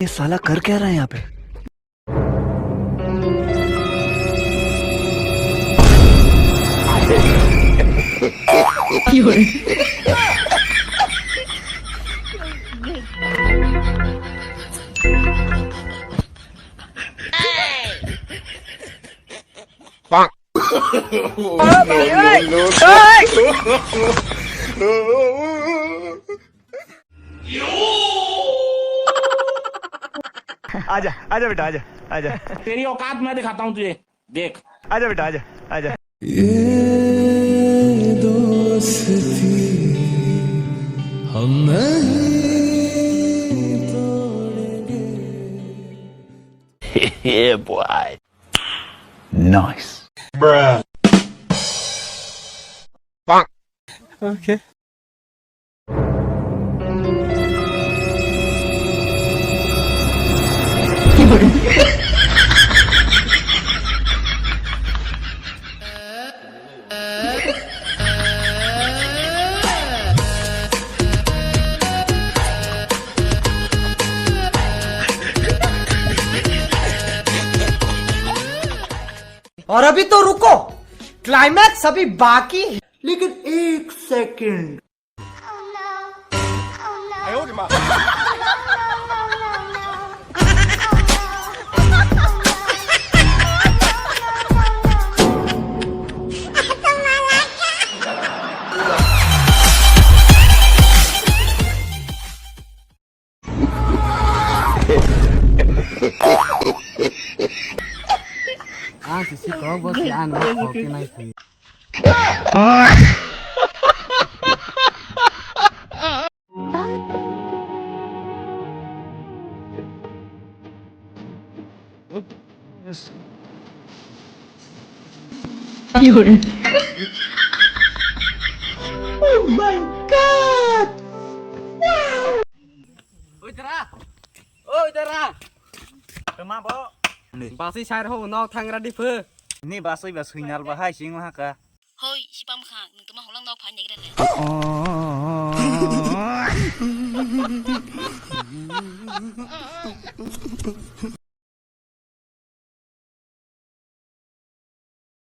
ये साला कर क्या रहा है यहाँ पे? आजा आजा बेटा आजा आजा तेरी औकात मैं दिखाता हूँ तुझे, देख। आजा बेटा आजा आजा ये दोस्ती हम नहीं तोड़ेंगे। Yeah, boy. Nice. ओके और अभी तो रुको, क्लाइमैक्स अभी बाकी है। लेकिन एक सेकंड। किसी को बस ध्यान रखो कि नहीं थी। Oh my God! Ôi tara, Tama po. basi sai ho no thang ra đi phơ. Ni basoi bas huinal bahai sing mah ka. Hoi, si pam khang, nung tumah ulang nau pan ya kita.